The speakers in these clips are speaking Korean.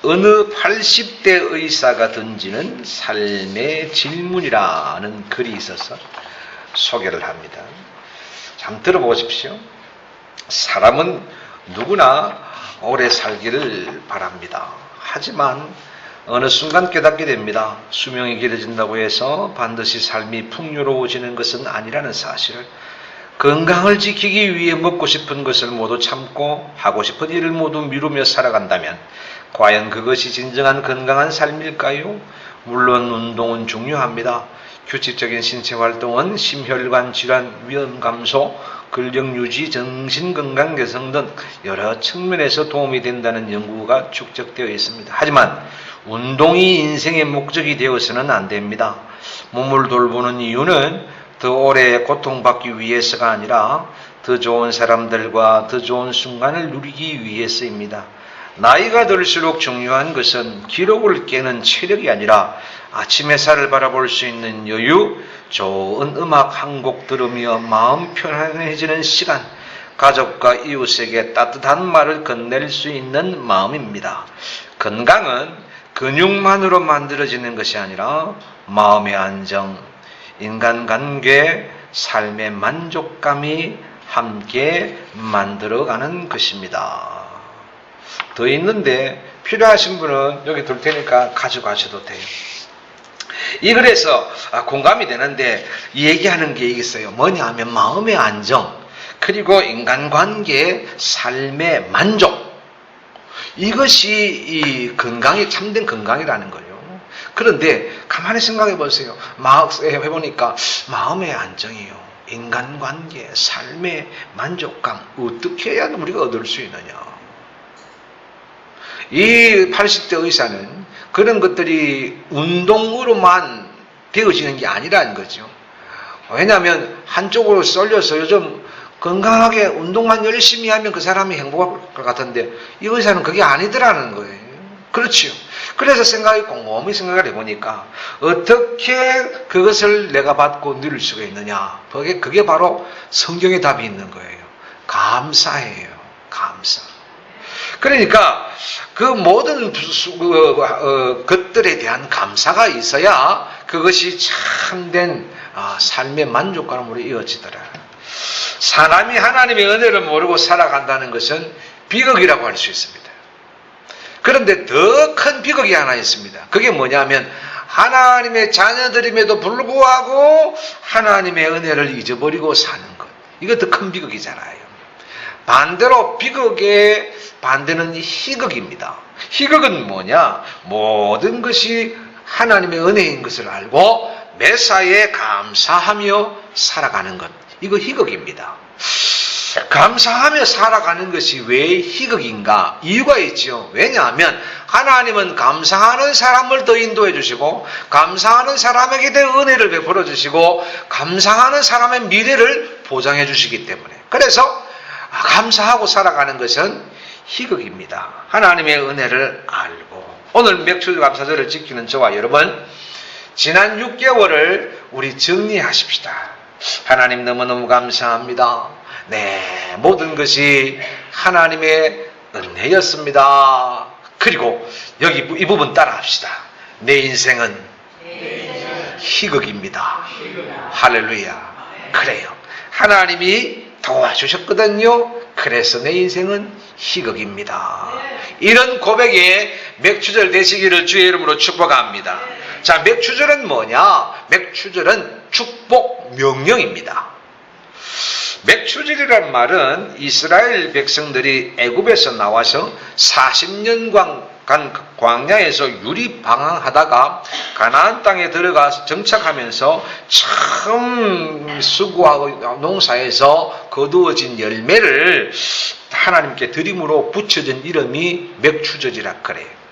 어느 80대 의사가 던지는 삶의 질문이라는 글이 있어서 소개를 합니다. 참 들어보십시오. 사람은 누구나 오래 살기를 바랍니다. 하지만 어느 순간 깨닫게 됩니다. 수명이 길어진다고 해서 반드시 삶이 풍요로워지는 것은 아니라는 사실을. 건강을 지키기 위해 먹고 싶은 것을 모두 참고 하고 싶은 일을 모두 미루며 살아간다면 과연 그것이 진정한 건강한 삶일까요? 물론 운동은 중요합니다. 규칙적인 신체 활동은 심혈관 질환 위험 감소, 근력 유지, 정신건강 개선 등 여러 측면에서 도움이 된다는 연구가 축적되어 있습니다. 하지만 운동이 인생의 목적이 되어서는 안 됩니다. 몸을 돌보는 이유는 더 오래 고통받기 위해서가 아니라 더 좋은 사람들과 더 좋은 순간을 누리기 위해서입니다. 나이가 들수록 중요한 것은 기록을 깨는 체력이 아니라 아침 햇살을 바라볼 수 있는 여유, 좋은 음악 한 곡 들으며 마음 편안해지는 시간, 가족과 이웃에게 따뜻한 말을 건넬 수 있는 마음입니다. 건강은 근육만으로 만들어지는 것이 아니라 마음의 안정, 인간관계, 삶의 만족감이 함께 만들어가는 것입니다. 더 있는데 필요하신 분은 여기 둘 테니까 가져가셔도 돼요. 이 글에서 공감이 되는데 얘기하는 게 있어요. 뭐냐 하면 마음의 안정, 그리고 인간관계의 삶의 만족, 이것이 이 건강이 참된 건강이라는 거예요. 그런데 가만히 생각해 보세요. 해보니까 마음의 안정이요, 인간관계, 삶의 만족감, 어떻게 해야 우리가 얻을 수 있느냐. 이 80대 의사는 그런 것들이 운동으로만 되어지는 게 아니라는 거죠. 왜냐하면 한쪽으로 쏠려서 요즘 건강하게 운동만 열심히 하면 그 사람이 행복할 것 같은데 이 의사는 그게 아니더라는 거예요. 그렇지요. 그래서 곰곰이 생각을 해보니까 어떻게 그것을 내가 받고 누릴 수가 있느냐. 그게 바로 성경의 답이 있는 거예요. 감사예요. 감사. 그러니까 그 모든 것들에 대한 감사가 있어야 그것이 참된 삶의 만족감으로 이어지더라. 사람이 하나님의 은혜를 모르고 살아간다는 것은 비극이라고 할 수 있습니다. 그런데 더 큰 비극이 하나 있습니다. 그게 뭐냐면 하나님의 자녀들임에도 불구하고 하나님의 은혜를 잊어버리고 사는 것. 이거 더 큰 비극이잖아요. 반대로 비극의 반대는 희극입니다. 희극은 뭐냐? 모든 것이 하나님의 은혜인 것을 알고 매사에 감사하며 살아가는 것. 이거 희극입니다. 감사하며 살아가는 것이 왜 희극인가? 이유가 있죠. 왜냐하면 하나님은 감사하는 사람을 더 인도해 주시고 감사하는 사람에게 더 은혜를 베풀어 주시고 감사하는 사람의 미래를 보장해 주시기 때문에. 그래서 감사하고 살아가는 것은 희극입니다. 하나님의 은혜를 알고 오늘 맥주 감사절을 지키는 저와 여러분, 지난 6개월을 우리 정리하십시다. 하나님 너무너무 감사합니다. 네, 모든 것이 하나님의 은혜였습니다. 그리고 여기 이 부분 따라합시다. 내 인생은 희극입니다. 할렐루야. 그래요. 하나님이 도와주셨거든요. 그래서 내 인생은 희극입니다. 이런 고백에 맥주절 되시기를 주의 이름으로 축복합니다. 자, 맥주절은 뭐냐? 맥주절은 축복 명령입니다. 맥추절이란 말은 이스라엘 백성들이 애굽에서 나와서 40년간 광야에서 유리 방황하다가 가나안 땅에 들어가 정착하면서 참 수고하고 농사에서 거두어진 열매를 하나님께 드림으로 붙여진 이름이 맥추절이라 그래요.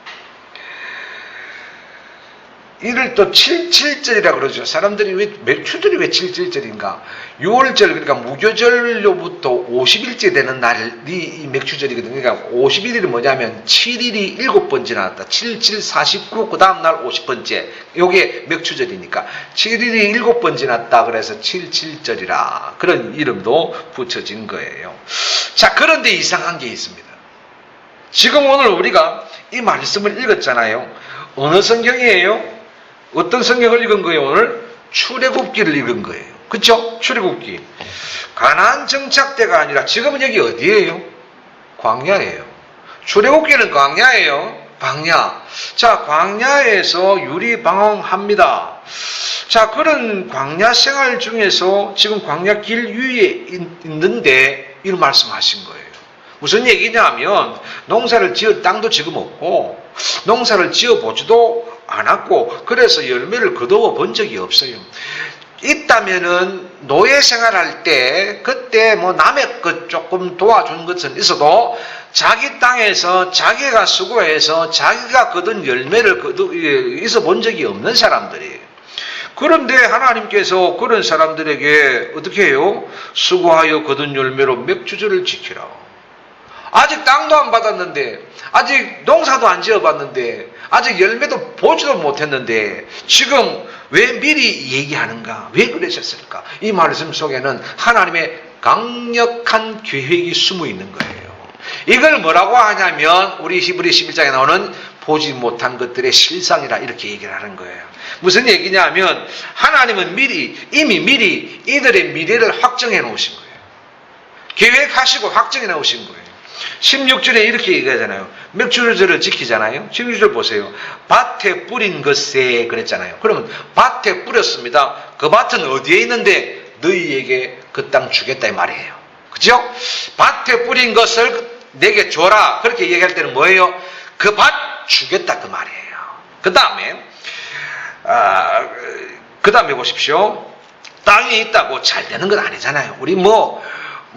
이를 또 77절이라고 그러죠. 사람들이 왜 맥추절이 왜 77절인가? 6월절, 그러니까 무교절로부터 50일째 되는 날이 이 맥추절이거든요. 그러니까 51일이 뭐냐면 7일이 7번 지났다. 7, 7, 49, 그 다음 날 50번째. 요게 맥추절이니까 7일이 7번 지났다. 그래서 77절이라 그런 이름도 붙여진 거예요. 자, 그런데 이상한 게 있습니다. 지금 오늘 우리가 이 말씀을 읽었잖아요. 어느 성경이에요? 어떤 성경을 읽은 거예요? 오늘 출애굽기를 읽은 거예요. 그렇죠? 출애굽기. 가나안 정착 때가 아니라 지금은 여기 어디예요? 광야예요. 출애굽기는 광야예요. 광야. 자, 광야에서 유리방황합니다. 자, 그런 광야 생활 중에서 지금 광야 길 위에 있는데 이런 말씀하신 거예요. 무슨 얘기냐면 농사를 땅도 지금 없고 농사를 지어보지도 않았고 그래서 열매를 거두어 본 적이 없어요. 있다면은 노예 생활할 때 그때 뭐 남의 것 조금 도와준 것은 있어도 자기 땅에서 자기가 수고해서 자기가 거둔 열매를 있어 본 적이 없는 사람들이에요. 그런데 하나님께서 그런 사람들에게 어떻게 해요? 수고하여 거둔 열매로 맥주절을 지키라. 아직 땅도 안 받았는데, 아직 농사도 안 지어봤는데, 아직 열매도 보지도 못했는데 지금 왜 미리 얘기하는가? 왜 그러셨을까? 이 말씀 속에는 하나님의 강력한 계획이 숨어 있는 거예요. 이걸 뭐라고 하냐면 우리 히브리 11장에 나오는 보지 못한 것들의 실상이라 이렇게 얘기를 하는 거예요. 무슨 얘기냐면 하나님은 이미 미리 이들의 미래를 확정해 놓으신 거예요. 계획하시고 확정해 놓으신 거예요. 16절에 이렇게 얘기하잖아요. 맥주절을 지키잖아요. 16절 보세요. 밭에 뿌린 것에 그랬잖아요. 그러면 밭에 뿌렸습니다. 그 밭은 어디에 있는데 너희에게 그 땅 주겠다 이 말이에요. 그죠? 밭에 뿌린 것을 내게 줘라. 그렇게 얘기할 때는 뭐예요? 그 밭 주겠다 그 말이에요. 그 다음에 보십시오. 땅이 있다고 잘 되는 건 아니잖아요. 우리 뭐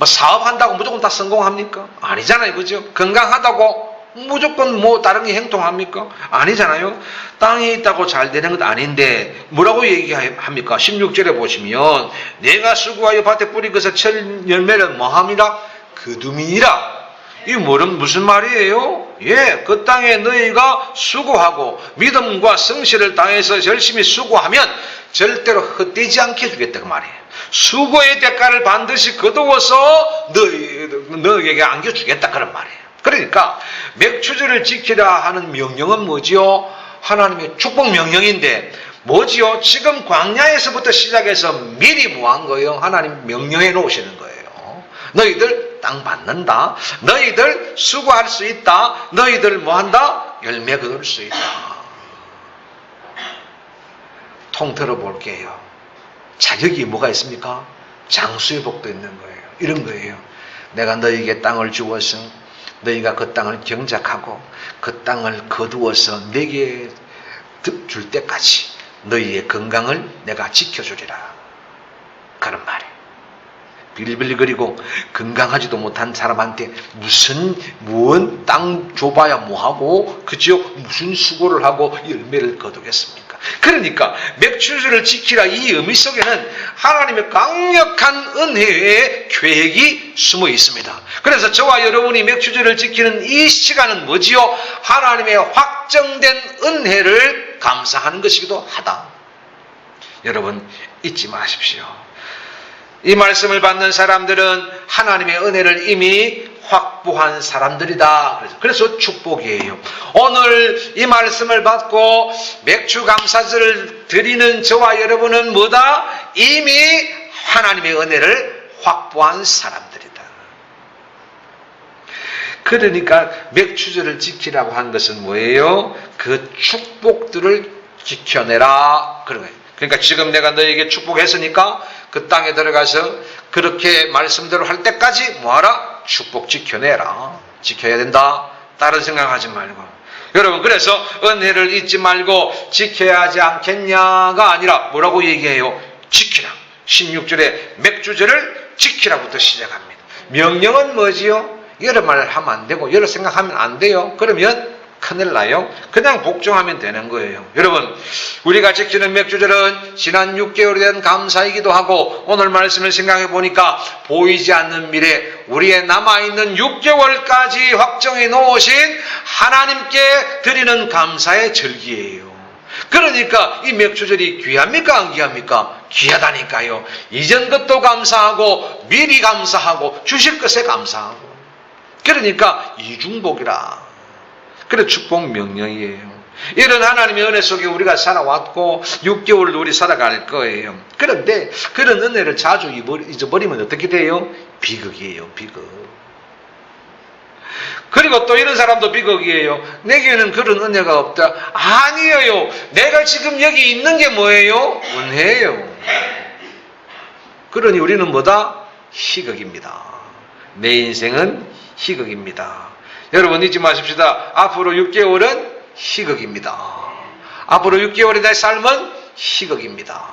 사업한다고 무조건 다 성공합니까? 아니잖아요. 그죠? 건강하다고 무조건 뭐 다른 게 행동합니까? 아니잖아요. 땅이 있다고 잘 되는 건 아닌데 뭐라고 얘기합니까? 16절에 보시면 내가 수고하여 밭에 뿌린 것을 첫 열매를 뭐함이라? 거두미니라. 이 무슨 말이에요? 예, 그 땅에 너희가 수고하고 믿음과 성실을 다해서 열심히 수고하면 절대로 헛되지 않게 해주겠다 그 말이에요. 수고의 대가를 반드시 거두어서 너희에게 안겨주겠다 그런 말이에요. 그러니까 맥추절을 지키라 하는 명령은 뭐지요? 하나님의 축복 명령인데 뭐지요? 지금 광야에서부터 시작해서 미리 뭐 한 거예요? 하나님 명령해 놓으시는 거예요. 너희들 땅 받는다. 너희들 수고할 수 있다. 너희들 뭐 한다? 열매 거둘 수 있다. 통틀어 볼게요. 자격이 뭐가 있습니까? 장수의 복도 있는 거예요. 이런 거예요. 내가 너희에게 땅을 주어서 너희가 그 땅을 경작하고 그 땅을 거두어서 내게 줄 때까지 너희의 건강을 내가 지켜주리라. 그런 말이에요. 빌빌거리고 건강하지도 못한 사람한테 무슨 땅 줘봐야 뭐하고 그죠? 무슨 수고를 하고 열매를 거두겠습니까? 그러니까 맥추절을 지키라 이 의미 속에는 하나님의 강력한 은혜의 계획이 숨어 있습니다. 그래서 저와 여러분이 맥추절을 지키는 이 시간은 뭐지요? 하나님의 확정된 은혜를 감사하는 것이기도 하다. 여러분 잊지 마십시오. 이 말씀을 받는 사람들은 하나님의 은혜를 이미 확보한 사람들이다. 그래서 축복이에요. 오늘 이 말씀을 받고 맥주 감사절을 드리는 저와 여러분은 뭐다? 이미 하나님의 은혜를 확보한 사람들이다. 그러니까 맥주절을 지키라고 한 것은 뭐예요? 그 축복들을 지켜내라. 그런 거예요. 그러니까 지금 내가 너에게 축복했으니까 그 땅에 들어가서 그렇게 말씀대로 할 때까지 뭐하라? 축복 지켜내라. 지켜야 된다. 다른 생각하지 말고. 여러분 그래서 은혜를 잊지 말고 지켜야 하지 않겠냐가 아니라 뭐라고 얘기해요? 지키라. 16절에 맥주절을 지키라부터 시작합니다. 명령은 뭐지요? 여러 말 하면 안 되고 여러 생각하면 안 돼요. 그러면 큰일 나요. 그냥 복종하면 되는 거예요. 여러분 우리가 지키는 맥주절은 지난 6개월에 대한 감사이기도 하고 오늘 말씀을 생각해 보니까 보이지 않는 미래 우리의 남아있는 6개월까지 확정해 놓으신 하나님께 드리는 감사의 절기예요. 그러니까 이 맥주절이 귀합니까 안 귀합니까? 귀하다니까요. 이전 것도 감사하고 미리 감사하고 주실 것에 감사하고 그러니까 이중복이라. 그래 축복 명령이에요. 이런 하나님의 은혜 속에 우리가 살아왔고 6개월도 우리 살아갈 거예요. 그런데 그런 은혜를 자주 잊어버리면 어떻게 돼요? 비극이에요. 비극. 그리고 또 이런 사람도 비극이에요. 내게는 그런 은혜가 없다. 아니에요. 내가 지금 여기 있는 게 뭐예요? 은혜예요. 그러니 우리는 뭐다? 희극입니다. 내 인생은 희극입니다. 여러분 잊지 마십시다. 앞으로 6개월은 희극입니다. 앞으로 6개월의 내 삶은 희극입니다.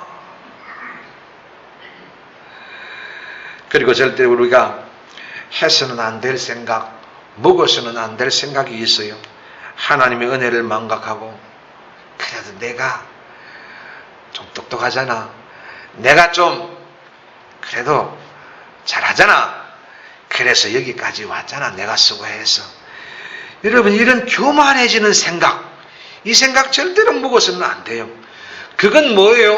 그리고 절대 우리가 해서는 안 될 생각, 먹어서는 안 될 생각이 있어요. 하나님의 은혜를 망각하고, 그래도 내가 좀 똑똑하잖아. 내가 좀 그래도 잘하잖아. 그래서 여기까지 왔잖아. 내가 수고해서. 여러분 이런 교만해지는 생각, 이 생각 절대로 먹어서는 안 돼요. 그건 뭐예요?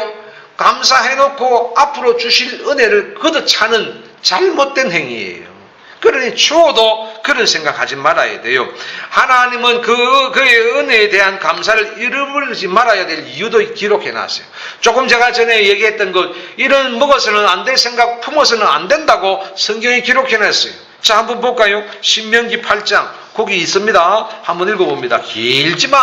감사해놓고 앞으로 주실 은혜를 걷어차는 잘못된 행위예요. 그러니 추워도 그런 생각하지 말아야 돼요. 하나님은 그의 은혜에 대한 감사를 잃어버리지 말아야 될 이유도 기록해놨어요. 조금 제가 전에 얘기했던 것, 이런 먹어서는 안 될 생각 품어서는 안 된다고 성경이 기록해놨어요. 자, 한번 볼까요? 신명기 8장 거기 있습니다. 한번 읽어봅니다. 길지만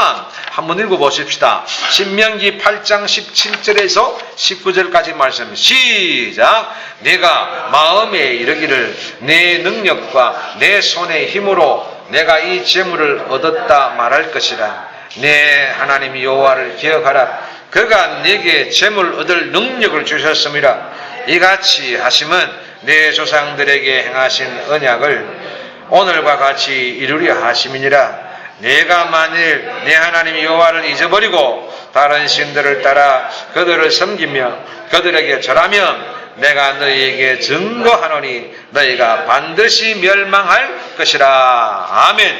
한번 읽어보십시다. 신명기 8장 17절에서 19절까지 말씀. 시작. 내가 마음에 이르기를 내 능력과 내 손의 힘으로 내가 이 재물을 얻었다 말할 것이라. 내 하나님 여호와를 기억하라. 그가 내게 재물 얻을 능력을 주셨음이라. 이같이 하심은 내 조상들에게 행하신 언약을 오늘과 같이 이루려 하심이니라. 내가 만일 내 하나님 여호와를 잊어버리고 다른 신들을 따라 그들을 섬기며 그들에게 절하면 내가 너희에게 증거하노니 너희가 반드시 멸망할 것이라. 아멘.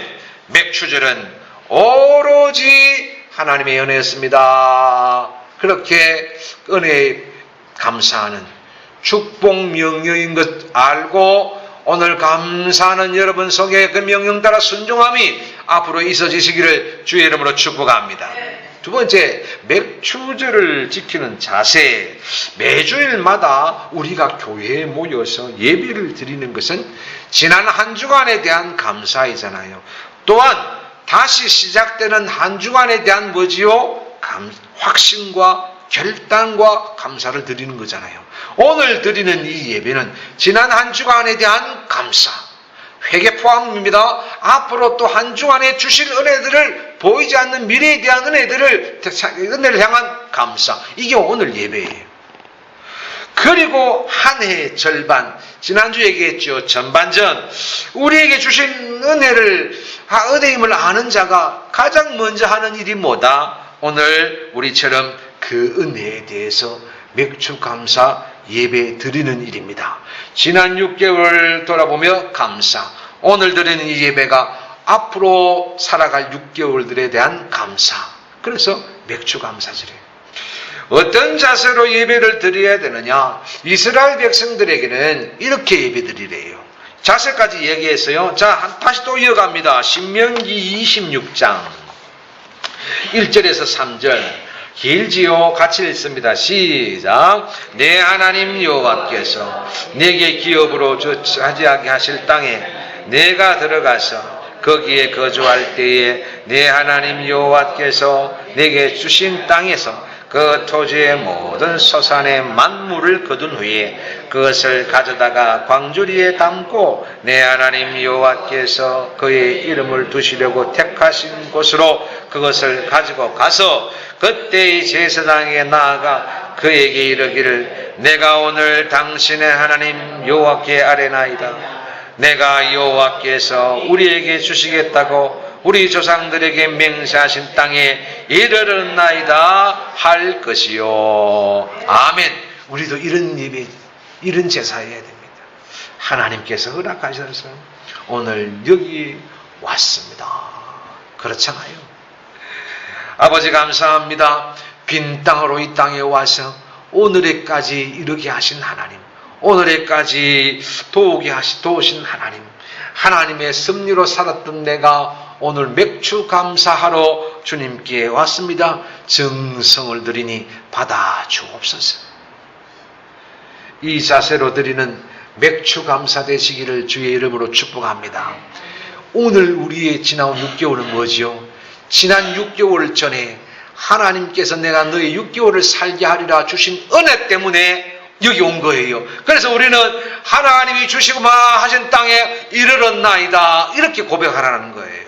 맥추절은 오로지 하나님의 은혜였습니다. 그렇게 은혜에 감사하는 축복 명령인 것 알고 오늘 감사하는 여러분 속에 그 명령 따라 순종함이 앞으로 있어지시기를 주의 이름으로 축복합니다. 두 번째, 맥추절을 지키는 자세. 매주일마다 우리가 교회에 모여서 예배를 드리는 것은 지난 한 주간에 대한 감사이잖아요. 또한 다시 시작되는 한 주간에 대한 뭐지요? 확신과 결단과 감사를 드리는 거잖아요. 오늘 드리는 이 예배는 지난 한 주간에 대한 감사, 회개 포함입니다. 앞으로 또 한 주간에 주실 은혜들을, 보이지 않는 미래에 대한 은혜를 향한 감사. 이게 오늘 예배예요. 그리고 한 해의 절반, 지난주 얘기했죠. 전반전. 우리에게 주신 은혜임을 아는 자가 가장 먼저 하는 일이 뭐다? 오늘 우리처럼 그 은혜에 대해서 맥주 감사 예배 드리는 일입니다. 지난 6개월 돌아보며 감사, 오늘 드리는 이 예배가 앞으로 살아갈 6개월들에 대한 감사. 그래서 맥주 감사절이에요. 어떤 자세로 예배를 드려야 되느냐? 이스라엘 백성들에게는 이렇게 예배 드리래요. 자세까지 얘기했어요. 자, 다시 또 이어갑니다. 신명기 26장 1절에서 3절. 길지요. 같이 읽습니다. 시작. 내 하나님 여호와께서 내게 기업으로 차지하게 하실 땅에 내가 들어가서 거기에 거주할 때에 내 하나님 여호와께서 내게 주신 땅에서 그 토지의 모든 소산의 만물을 거둔 후에 그것을 가져다가 광주리에 담고 내 하나님 여호와께서 그의 이름을 두시려고 택하신 곳으로 그것을 가지고 가서 그때의 제사장에게 나아가 그에게 이르기를 내가 오늘 당신의 하나님 여호와께 아뢰나이다. 내가 여호와께서 우리에게 주시겠다고 우리 조상들에게 맹세하신 땅에 이르렀나이다 할 것이요. 아멘. 우리도 이런 예배, 이런 제사해야 됩니다. 하나님께서 허락하셔서 오늘 여기 왔습니다. 그렇잖아요. 아버지 감사합니다. 빈 땅으로 이 땅에 와서 오늘에까지 이르게 하신 하나님, 오늘에까지 도우신 하나님, 하나님의 섭리로 살았던 내가 오늘 맥주 감사하러 주님께 왔습니다. 정성을 드리니 받아 주옵소서. 이 자세로 드리는 맥주 감사 되시기를 주의 이름으로 축복합니다. 오늘 우리의 지나온 6개월은 뭐지요? 지난 6개월 전에 하나님께서 내가 너의 6개월을 살게 하리라 주신 은혜 때문에 여기 온 거예요. 그래서 우리는 하나님이 주시고마 하신 땅에 이르렀나이다 이렇게 고백하라는 거예요.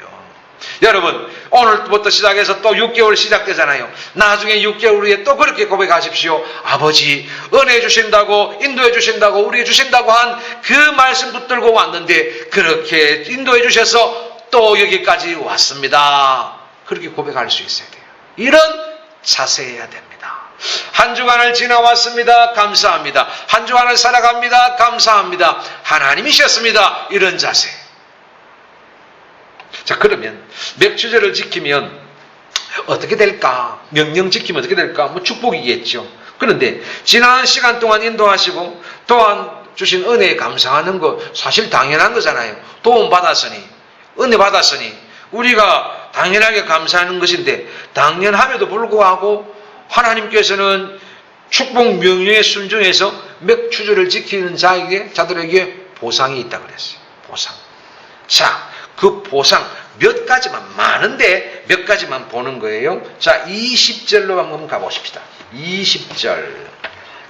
여러분 오늘부터 시작해서 또 6개월 시작되잖아요. 나중에 6개월 후에 또 그렇게 고백하십시오. 아버지 은혜 주신다고 인도해 주신다고 우리에게 주신다고 한 그 말씀 붙들고 왔는데 그렇게 인도해 주셔서 또 여기까지 왔습니다. 그렇게 고백할 수 있어야 돼요. 이런 자세해야 됩니다. 한 주간을 지나왔습니다. 감사합니다. 한 주간을 살아갑니다. 감사합니다. 하나님이셨습니다. 이런 자세. 자, 그러면 맥주제를 지키면 어떻게 될까? 명령 지키면 어떻게 될까? 뭐 축복이겠죠. 그런데 지난 시간 동안 인도하시고 또한 주신 은혜에 감사하는 거 사실 당연한 거잖아요. 도움 받았으니 은혜 받았으니 우리가 당연하게 감사하는 것인데 당연함에도 불구하고 하나님께서는 축복 명령에 순종해서 맥주제를 지키는 자들에게 보상이 있다 그랬어요. 보상. 자, 그 보상 몇 가지만 많은데 몇 가지만 보는 거예요. 자, 20절로 한번 가보십시다. 20절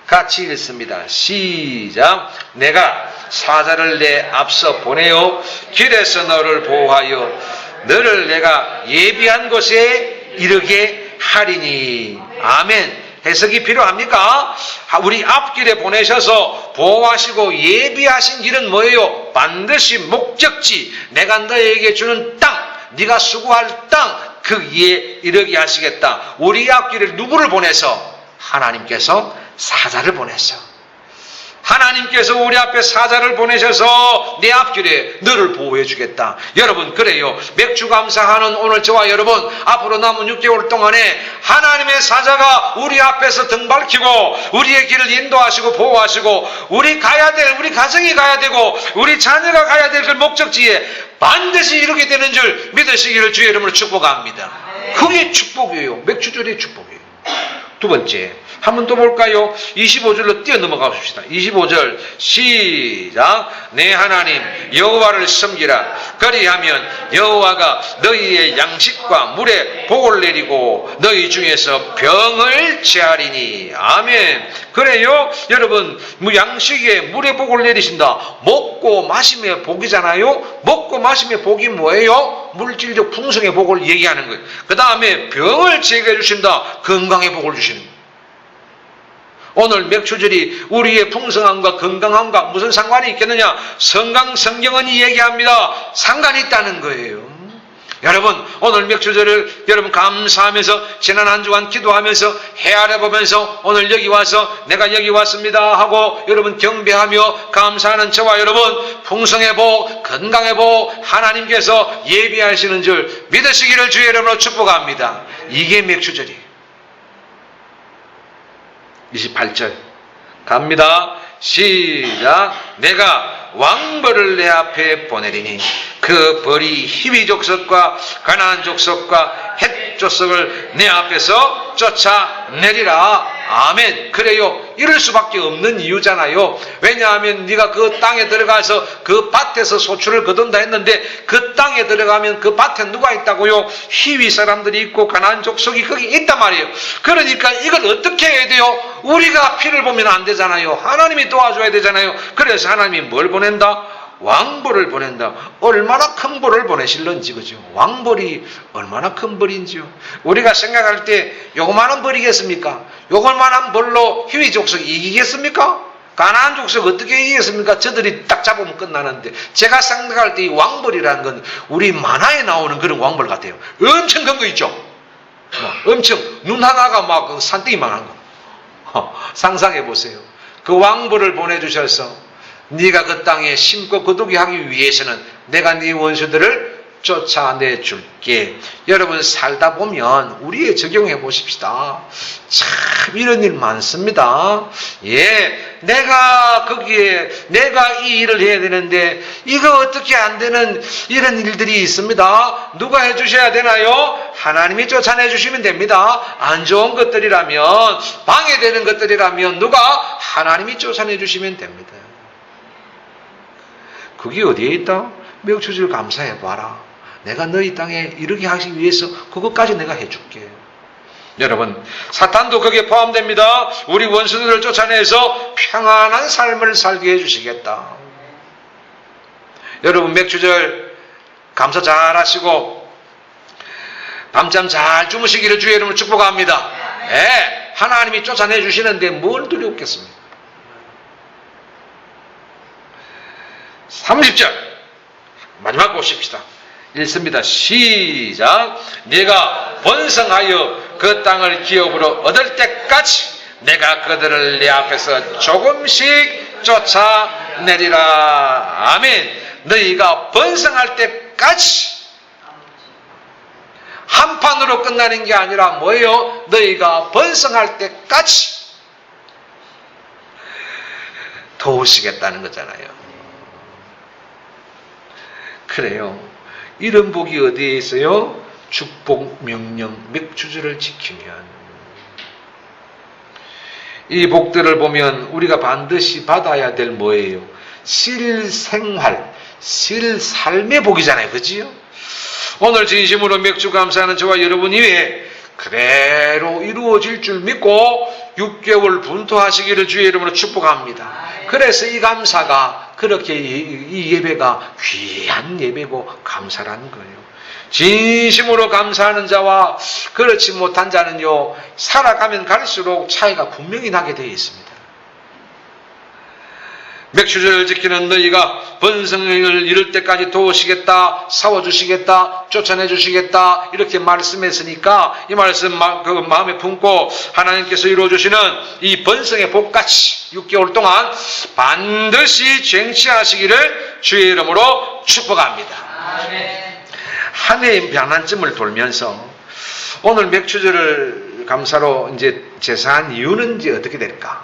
같이 읽습니다. 시작. 내가 사자를 내 앞서 보내어 길에서 너를 보호하여 너를 내가 예비한 곳에 이르게 하리니. 아멘. 해석이 필요합니까? 우리 앞길에 보내셔서 보호하시고 예비하신 길은 뭐예요? 반드시 목적지, 내가 너에게 주는 땅, 네가 수고할 땅, 거기에 이르게 하시겠다. 우리 앞길에 누구를 보내서? 하나님께서 사자를 보내서 하나님께서 우리 앞에 사자를 보내셔서 내 앞길에 너를 보호해 주겠다. 여러분 그래요. 맥주 감사하는 오늘 저와 여러분 앞으로 남은 6개월 동안에 하나님의 사자가 우리 앞에서 등 밝히고 우리의 길을 인도하시고 보호하시고 우리 가야 될 우리 가정이 가야 되고 우리 자녀가 가야 될 그 목적지에 반드시 이루게 되는 줄 믿으시기를 주의 이름으로 축복합니다. 그게 축복이에요. 맥주절의 축복이에요. 두 번째, 한 번 더 볼까요? 25절로 뛰어 넘어가 봅시다. 25절 시작. 내 하나님 여호와를 섬기라. 그리하면 여호와가 너희의 양식과 물에 복을 내리고 너희 중에서 병을 제하리니. 아멘. 그래요. 여러분 양식에 물에 복을 내리신다. 먹고 마심의 복이잖아요. 먹고 마심의 복이 뭐예요? 물질적 풍성의 복을 얘기하는 거예요. 그 다음에 병을 제거해 주신다. 건강의 복을 주시는 거예요. 오늘 맥주절이 우리의 풍성함과 건강함과 무슨 상관이 있겠느냐? 성경은 얘기합니다. 상관이 있다는 거예요. 여러분 오늘 맥주절을 여러분 감사하면서 지난 한 주간 기도하면서 헤아려 보면서 오늘 여기 와서 내가 여기 왔습니다 하고 여러분 경배하며 감사하는 저와 여러분 풍성의 복, 건강의 복 하나님께서 예비하시는 줄 믿으시기를 주의 이름으로 축복합니다. 이게 맥주절이에요. 28절 갑니다. 시작. 내가 왕벌을 내 앞에 보내리니 그 벌이 히위 족속과 가나안 족속과 헷 족속을 내 앞에서 쫓아내리라. 아멘. 그래요. 이럴 수밖에 없는 이유잖아요. 왜냐하면 네가 그 땅에 들어가서 그 밭에서 소출을 거둔다 했는데 그 땅에 들어가면 그 밭에 누가 있다고요? 히위 사람들이 있고 가나안 족속이 거기 있단 말이에요. 그러니까 이걸 어떻게 해야 돼요? 우리가 피를 보면 안 되잖아요. 하나님이 도와줘야 되잖아요. 그래서 하나님이 뭘 보낸다? 왕벌을 보낸다. 얼마나 큰 벌을 보내실런지, 그죠? 왕벌이 얼마나 큰 벌인지요. 우리가 생각할 때 요만한 벌이겠습니까? 요만한 벌로 히위 족속이 이기겠습니까? 가나안 족속 어떻게 이기겠습니까? 저들이 딱 잡으면 끝나는데 제가 생각할 때 이 왕벌이라는 건 우리 만화에 나오는 그런 왕벌 같아요. 엄청 큰 거 있죠? 엄청 눈 하나가 막 산더미만한 거. 상상해 보세요. 그 왕벌을 보내주셔서 네가 그 땅에 심고 거두게 하기 위해서는 내가 네 원수들을 쫓아내줄게. 여러분 살다 보면 우리에 적용해 보십시다. 참 이런 일 많습니다. 예, 내가 거기에 내가 이 일을 해야 되는데 이거 어떻게 안 되는 이런 일들이 있습니다. 누가 해주셔야 되나요? 하나님이 쫓아내 주시면 됩니다. 안 좋은 것들이라면, 방해되는 것들이라면 누가? 하나님이 쫓아내 주시면 됩니다. 그게 어디에 있다? 명추절 감사해봐라. 내가 너희 땅에 이르게 하기 위해서 그것까지 내가 해줄게. 여러분, 사탄도 거기에 포함됩니다. 우리 원수들을 쫓아내서 평안한 삶을 살게 해주시겠다. 여러분, 맥추절 감사 잘 하시고 밤잠 잘 주무시기를 주의 이름으로 축복합니다. 네, 하나님이 쫓아내 주시는데 뭘 두렵겠습니까? 30절 마지막 보십시다. 읽습니다. 시작. 내가 번성하여 그 땅을 기업으로 얻을 때까지 내가 그들을 내 앞에서 조금씩 쫓아내리라. 아멘. 너희가 번성할 때까지, 한 판으로 끝나는 게 아니라 뭐예요? 너희가 번성할 때까지 도우시겠다는 거잖아요. 그래요. 이런 복이 어디에 있어요? 축복, 명령, 맥추절을 지키면. 이 복들을 보면 우리가 반드시 받아야 될 뭐예요? 실생활, 실삶의 복이잖아요. 그지요? 오늘 진심으로 맥주 감사하는 저와 여러분 이외에 그대로 이루어질 줄 믿고 6개월 분투하시기를 주의 이름으로 축복합니다. 그래서 이 감사가 그렇게 이 예배가 귀한 예배고 감사라는 거예요. 진심으로 감사하는 자와 그렇지 못한 자는요, 살아가면 갈수록 차이가 분명히 나게 되어 있습니다. 맥추절을 지키는 너희가 번성을 이룰 때까지 도우시겠다, 싸워주시겠다, 쫓아내주시겠다 이렇게 말씀했으니까 이 말씀 그 마음에 품고 하나님께서 이루어주시는 이 번성의 복같이 6개월 동안 반드시 쟁취하시기를 주의 이름으로 축복합니다. 한 해의 변환점을 돌면서 오늘 맥추절을 감사로 이제 제사한 이유는 이제 어떻게 될까?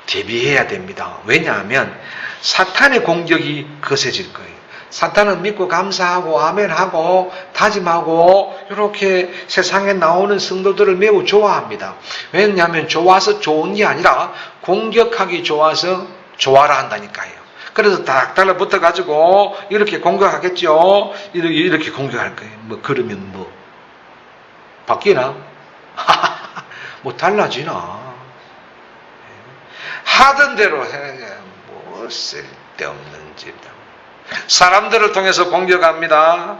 대비해야 됩니다. 왜냐하면 사탄의 공격이 거세질 거예요. 사탄은 믿고 감사하고 아멘하고 다짐하고 이렇게 세상에 나오는 성도들을 매우 좋아합니다. 왜냐하면 좋아서 좋은 게 아니라 공격하기 좋아서 좋아라 한다니까요. 그래서 딱 달라붙어가지고 이렇게 공격하겠죠. 이렇게 공격할 거예요. 뭐 그러면 뭐 바뀌나? 뭐 달라지나? 하던 대로 해. 뭐 쓸데없는 짓. 사람들을 통해서 공격합니다.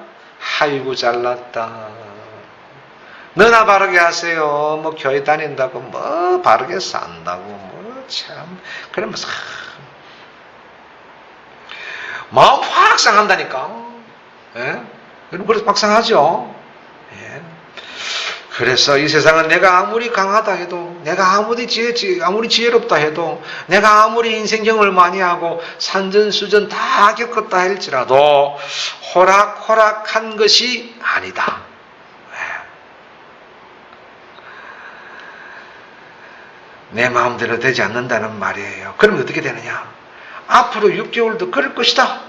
아이고 잘났다. 너나 바르게 하세요. 뭐 교회 다닌다고 뭐 바르게 산다고 뭐 참 그러면서 마음 확 상한다니까. 예? 그래서 막 상하죠. 예. 그래서 이 세상은 내가 아무리 강하다 해도, 내가 아무리 지혜롭다 해도, 내가 아무리 인생경험을 많이 하고 산전수전 다 겪었다 할지라도 호락호락한 것이 아니다. 내 마음대로 되지 않는다는 말이에요. 그러면 어떻게 되느냐? 앞으로 6개월도 그럴 것이다.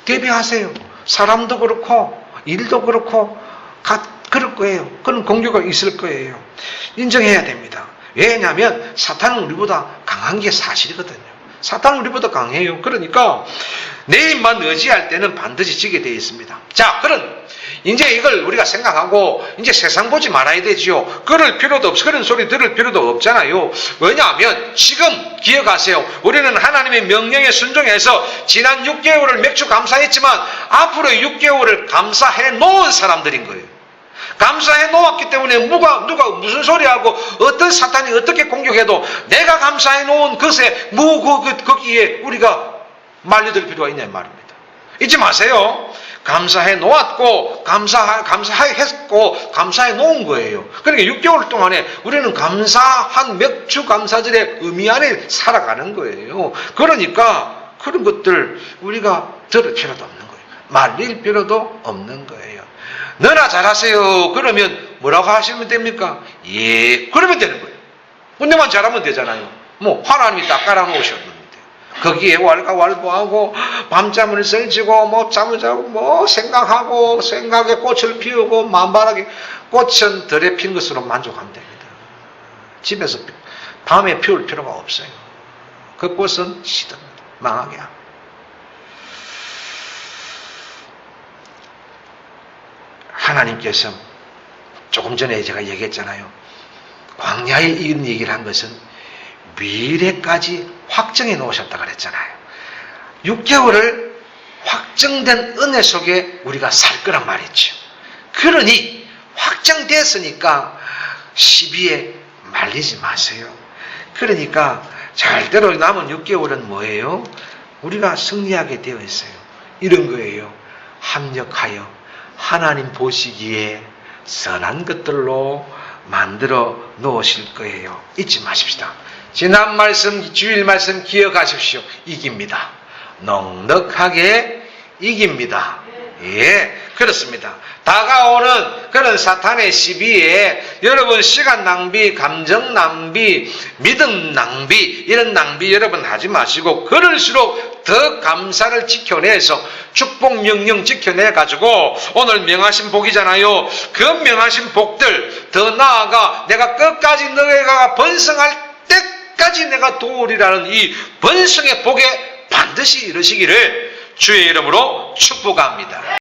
대비하세요. 사람도 그렇고 일도 그렇고 그럴 거예요. 그런 공격이 있을 거예요. 인정해야 됩니다. 왜냐하면 사탄은 우리보다 강한 게 사실이거든요. 사탄은 우리보다 강해요. 그러니까 내 입만 의지할 때는 반드시 지게 되어 있습니다. 자, 그런 이제 이걸 우리가 생각하고 이제 세상 보지 말아야 되지요. 그럴 필요도 없어. 그런 소리 들을 필요도 없잖아요. 왜냐하면 지금 기억하세요. 우리는 하나님의 명령에 순종해서 지난 6개월을 맥주 감사했지만 앞으로 6개월을 감사해 놓은 사람들인 거예요. 감사해 놓았기 때문에 누가 무슨 소리하고 어떤 사탄이 어떻게 공격해도 내가 감사해 놓은 것에 거기에 우리가 말려들 필요가 있냐 말입니다. 잊지 마세요. 감사해 놓았고 감사했고 감사해 놓은 거예요. 그러니까 6개월 동안에 우리는 감사한 맥주 감사절의 의미 안에 살아가는 거예요. 그러니까 그런 것들 우리가 들을 필요도 없는 거예요. 말릴 필요도 없는 거예요. 너나 잘하세요. 그러면 뭐라고 하시면 됩니까? 예, 그러면 되는 거예요. 너만 잘하면 되잖아요. 뭐 하나님이 딱 깔아놓으셨는데 거기에 왈가왈부하고 밤잠을 설치고 뭐 잠을 자고 뭐 생각하고 생각에 꽃을 피우고 만발하게 꽃은 덜에 핀 것으로 만족하면 됩니다. 집에서 밤에 피울 필요가 없어요. 그 꽃은 시듭니다. 망하게 하고. 하나님께서 조금 전에 제가 얘기했잖아요. 광야에 이런 얘기를 한 것은 미래까지 확정해 놓으셨다 그랬잖아요. 6개월을 확정된 은혜 속에 우리가 살 거란 말이죠. 그러니 확정됐으니까 시비에 말리지 마세요. 그러니까 절대로 남은 6개월은 뭐예요? 우리가 승리하게 되어 있어요. 이런 거예요. 합력하여 하나님 보시기에 선한 것들로 만들어 놓으실 거예요. 잊지 마십시다. 지난 말씀, 주일 말씀 기억하십시오. 이깁니다. 넉넉하게 이깁니다. 예, 그렇습니다. 다가오는 그런 사탄의 시비에 여러분 시간 낭비, 감정 낭비, 믿음 낭비, 이런 낭비 여러분 하지 마시고 그럴수록 더 감사를 지켜내서 축복 명령 지켜내가지고 오늘 명하신 복이잖아요. 그 명하신 복들 더 나아가 내가 끝까지 너희가 번성할 때까지 내가 도우리라는 이 번성의 복에 반드시 이르시기를 주의 이름으로 축복합니다.